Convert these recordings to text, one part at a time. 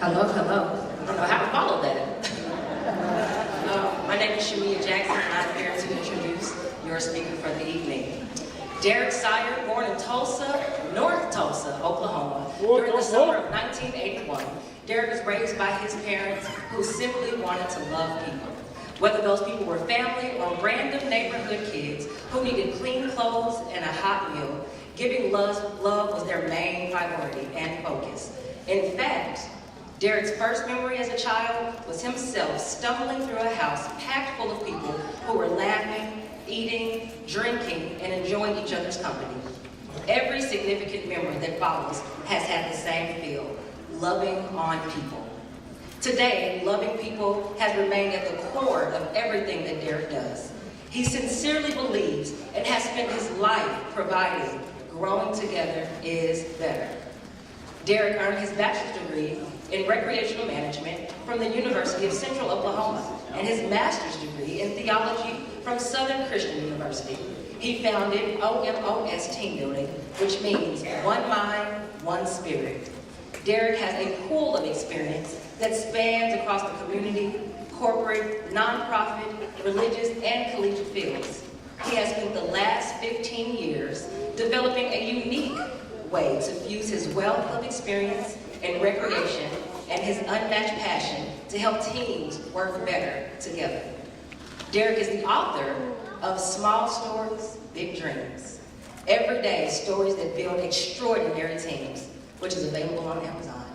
Hello, hello. I don't know how to follow that. My name is Shamia Jackson, and I'm here to introduce your speaker for the evening. Derrick Sier, born in Tulsa, North Tulsa, Oklahoma, during the summer of 1981. Derrick was raised by his parents who simply wanted to love people. Whether those people were family or random neighborhood kids who needed clean clothes and a hot meal, giving love was their main priority and focus. In fact, Derrick's first memory as a child was himself stumbling through a house packed full of people who were laughing, eating, drinking, and enjoying each other's company. Every significant memory that follows has had the same feel: loving on people. Today, loving people has remained at the core of everything that Derrick does. He sincerely believes and has spent his life providing growing together is better. Derrick earned his bachelor's degree in recreational management from the University of Central Oklahoma and his master's degree in theology from Southern Christian University. He founded OMOS Team Building, which means one mind, one spirit. Derrick has a pool of experience that spans across the community, corporate, nonprofit, religious, and collegiate fields. He has spent the last 15 years developing a unique way to fuse his wealth of experience and recreation and his unmatched passion to help teams work better together. Derrick is the author of Small Stories, Big Dreams. Everyday stories that build extraordinary teams, which is available on Amazon.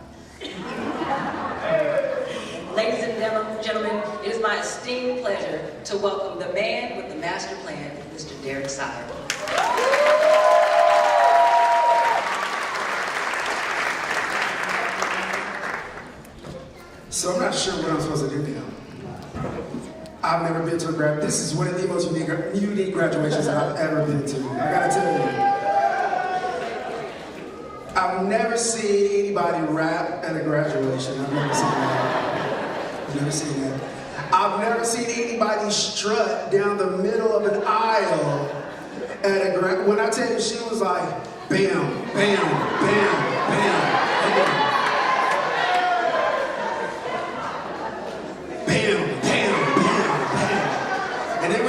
Ladies and gentlemen, it is my esteemed pleasure to welcome the man with the master plan, Mr. Derrick Sier. So I'm not sure what I'm supposed to do now. I've never been to a grad. This is one of the most unique graduations I've ever been to. I gotta tell you. I've never seen anybody rap at a graduation. I've never seen that. I've never seen that. I've never seen anybody strut down the middle of an aisle at a grad. When I tell you, she was like, bam, bam, bam, bam.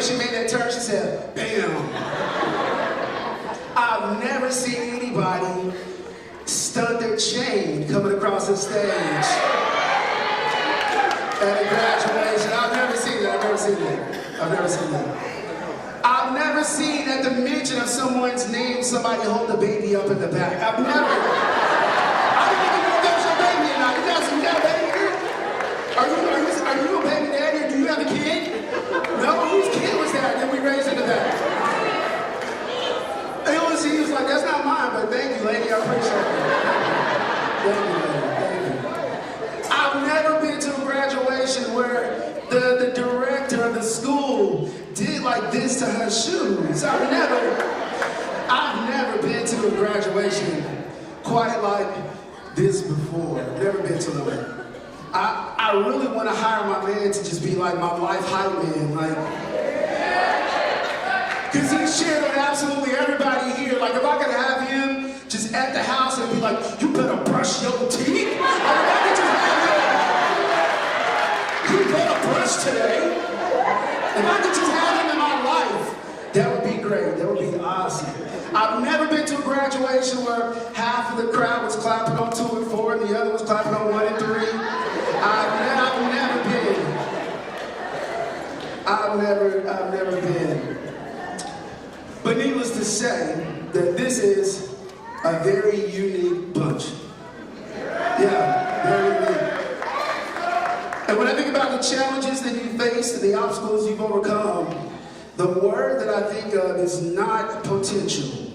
She made that turn, she said, bam. I've never seen anybody stunt their chain coming across the stage at a graduation. I've never seen that, I've never seen that. I've never seen at the mention of someone's name, somebody hold the baby up in the back. I don't even know if that was your baby or not. You got a baby here? Are you a baby daddy or do you have a kid? No, whose kid was that? Then we raised into that. He was like, that's not mine, but thank you, lady, I appreciate it. Thank you. I've never been to a graduation where the director of the school did like this to her shoes. I've never been to a graduation quite like this before. Never been to one. I really want to hire my man to just be like my life hype man, like, because he shared with absolutely everybody here. Like, if I could have him just at the house and be like, you better brush your teeth. Like, if I could just have him, you better brush today. If I could just have him in my life, that would be great. That would be awesome. I've never been to a graduation where half of the crowd was clapping on 2 and 4 and the other was clapping on 1 and 3. I've never been. But needless to say, that this is a very unique bunch. Yeah, very unique. And when I think about the challenges that you faced and the obstacles you've overcome, the word that I think of is not potential.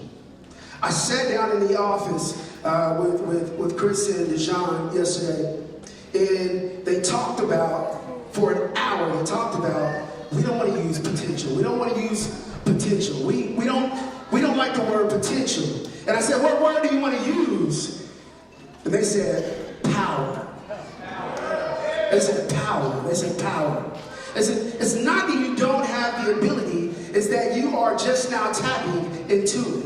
I sat down in the office with Chris and Dejan yesterday, and they talked about, for an hour, we don't want to use potential. We don't want to use potential. We don't like the word potential. And I said, what word do you want to use? And they said, power. They said power. It's not that you don't have the ability, it's that you are just now tapping into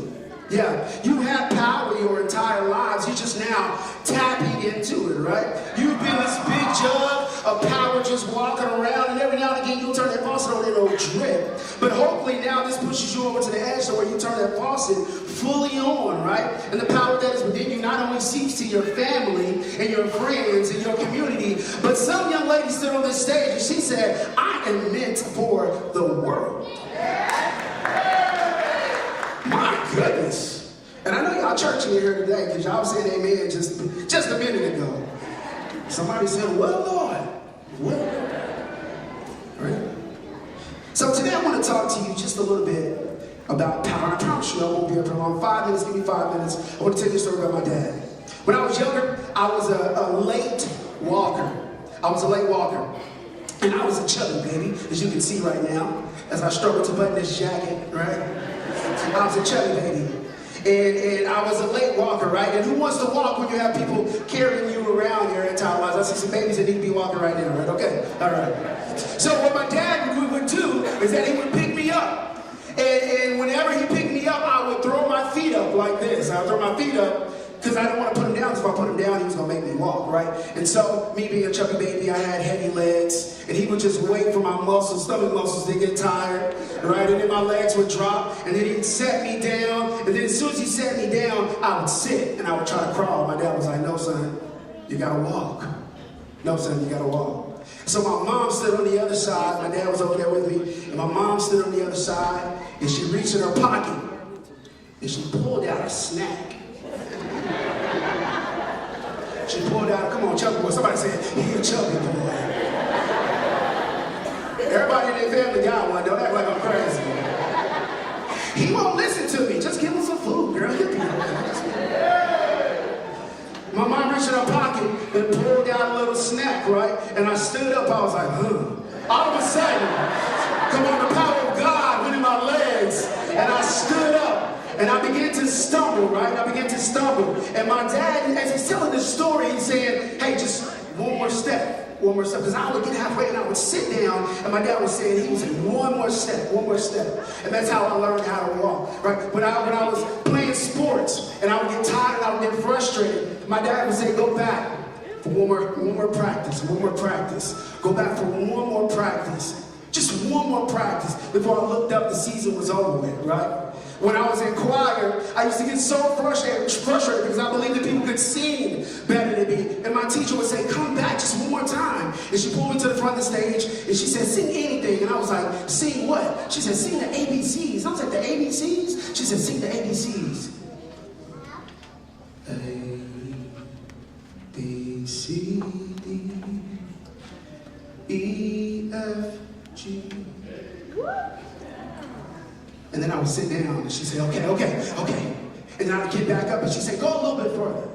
it. Yeah, you have power your entire lives. You're just now tapping into it, right? You've been this big jug of power just walking around, and every now and again you'll turn that faucet on and it'll drip. But hopefully now this pushes you over to the edge to where you turn that faucet fully on, right? And the power that is within you not only seeps to your family and your friends and your community, but some young lady stood on this stage and she said, I am meant for the world. My goodness. And I know y'all churching here today because y'all saying amen just a minute ago. Somebody said, well, Lord. Well, right? So today I want to talk to you just a little bit about power. I promise you I won't be up for long. 5 minutes, give me 5 minutes. I want to tell you a story about my dad. When I was younger, I was a late walker. And I was a chubby baby, as you can see right now, as I struggle to button this jacket, right? I was a chubby baby. And I was a late walker, right? And who wants to walk when you have people carrying you around your entire lives? I see some babies that need to be walking right now, right? Okay, all right. So what my dad would do is that he would pick me up. And whenever he picked me up, I would throw my feet up like this. I would throw my feet up because I didn't want to put him down, because if I put him down, he was going to make me walk, right? And so, me being a chubby baby, I had heavy legs, and he would just wait for my muscles, stomach muscles to get tired, right? And then my legs would drop, and then he'd set me down, and then as soon as he set me down, I would sit, and I would try to crawl. My dad was like, no, son, you got to walk. No, son, you got to walk. So my mom stood on the other side. My dad was over there with me, and my mom stood on the other side, and she reached in her pocket, and she pulled out a snack. She pulled out, come on, chubby boy. Somebody said, he a chubby boy. Everybody in their family got one. Don't act like I'm crazy. He won't listen to me. Just give him some food, girl. He'll be okay. My mom reached in her pocket and pulled out a little snack, right? And I stood up. I was like, All of a sudden, come on, the power of God went in my legs, and I stood up. And I began to stumble, right? I began to stumble. And my dad, as he's telling this story, he's saying, hey, just one more step. Because I would get halfway and I would sit down, and my dad was saying, he was saying, one more step. And that's how I learned how to walk, right? When I was playing sports, and I would get tired and I would get frustrated, my dad would say, go back for one more practice. Go back for one more practice. Just one more practice. Before I looked up, the season was over with, right? When I was in choir, I used to get so frustrated because I believed that people could sing better than me. And my teacher would say, come back just one more time. And she pulled me to the front of the stage, and she said, sing anything. And I was like, sing what? She said, sing the ABCs. I was like, the ABCs? She said, sing the ABCs. A, B, C, D, E, F, G. And then I would sit down, and she'd say, okay. And then I would get back up, and she'd say, go a little bit further.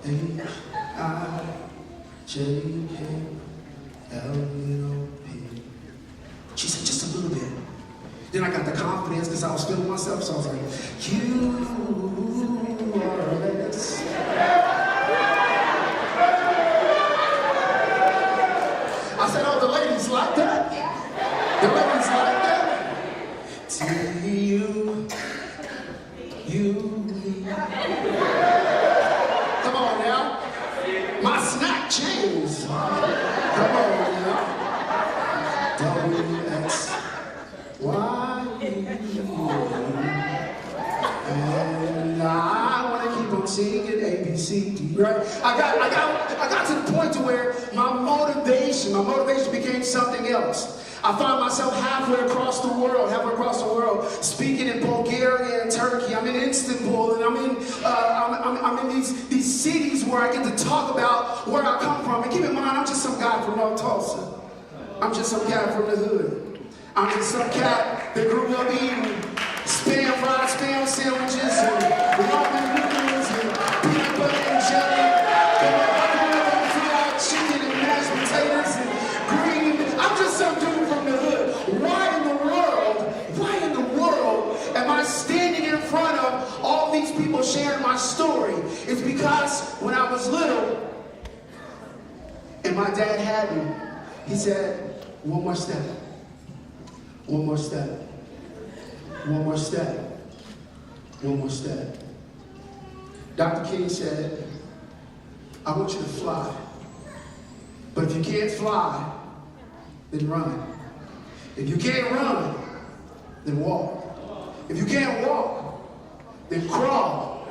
A, I, J, K, L, M, P. She said, just a little bit. Then I got the confidence because I was feeling myself, so I was like, you are this. I said, oh, the ladies like that? The ladies like that? To you, come on now. My snack changed. Come on now. W-X-Y-U. And I want to keep on singing ABCD, right? I got to the point to where my motivation became something else. I found myself halfway across the world, speaking in Bulgaria and Turkey. I'm in Istanbul, and I'm in these cities where I get to talk about where I come from. And keep in mind, I'm just some guy from North Tulsa. I'm just some cat from the hood. I'm just some cat that grew up eating fried spam sandwiches and ramen noodles and peanut butter and jelly. Fried chicken and mashed potatoes and green. I'm just some dude from the hood. Why in the world am I standing in front of all these people sharing my story? It's because when I was little and my dad had me, he said, one more step. one more step. Dr. King said, I want you to fly. But if you can't fly, then run. If you can't run, then walk. If you can't walk, then crawl.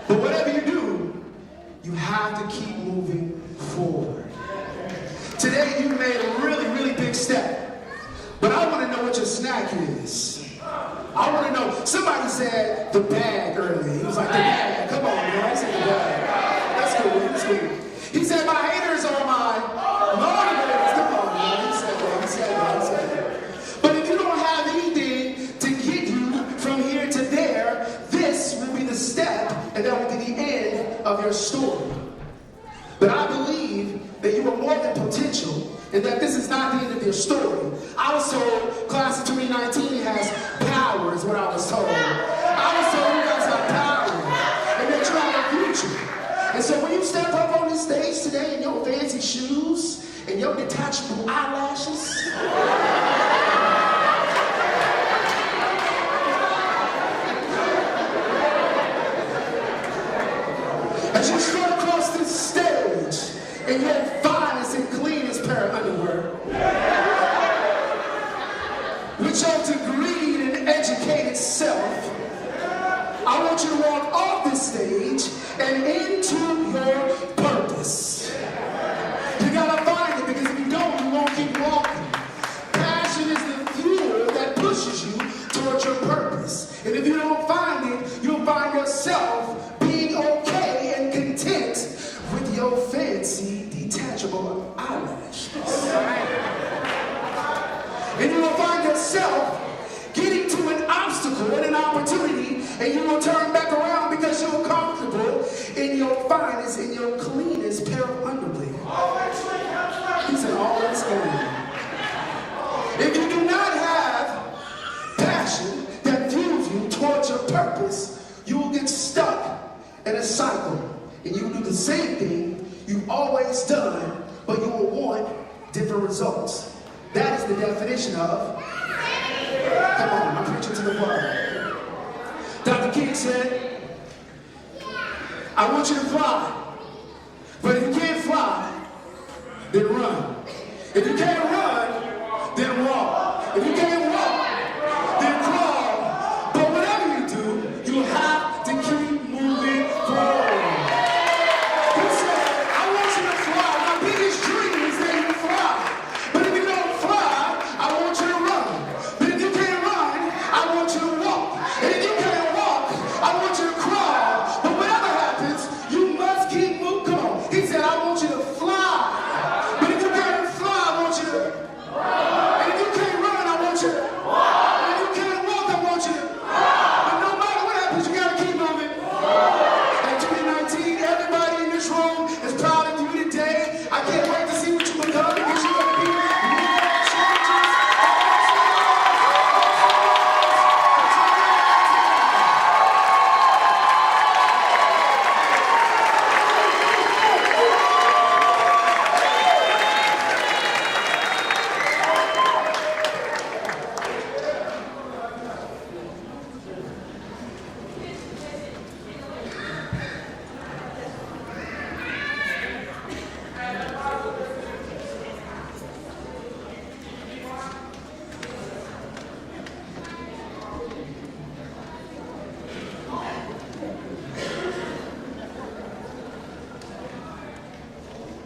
But whatever you do, you have to keep moving forward. Today you made a really, really big step. But I want to know what your snack is. I want to know. Somebody said the bag earlier. He was like, the bag. Come on, man. I said the bag. That's cool. That's cool. He said, my haters are my motivators. Come on, man. He said that. He said that. He said that. But if you don't have anything to get you from here to there, this will be the step, and that will be the end of your story. But I believe that you are more than potential, and that this is not the end of your story. I was told class of 2019 has power, is what I was told. I was told you guys have power, and that you have a future. And so when you step up on this stage today in your fancy shoes and your detachable eyelashes, as you strut across this stage in your finest and cleanest pair of underwear, with your degreed and educated self, I want you to walk off this stage and into your purpose. You gotta find it, because if you don't, you won't keep walking. Passion is the fuel that pushes you towards your purpose. And if you don't find it, you'll find yourself being okay and content with your fancy detachable eyelashes. And you will find yourself getting to an obstacle and an opportunity, and you will turn back around because you're comfortable in your finest, in your cleanest pair of underwear. He said, always clean. If you do not have passion that fuels you towards your purpose, you will get stuck in a cycle, and you will do the same thing you've always done, but you will want different results. That is the definition of, come on, I'm preaching to the choir. Dr. King said, I want you to fly, but if you can't fly, then run. If you can't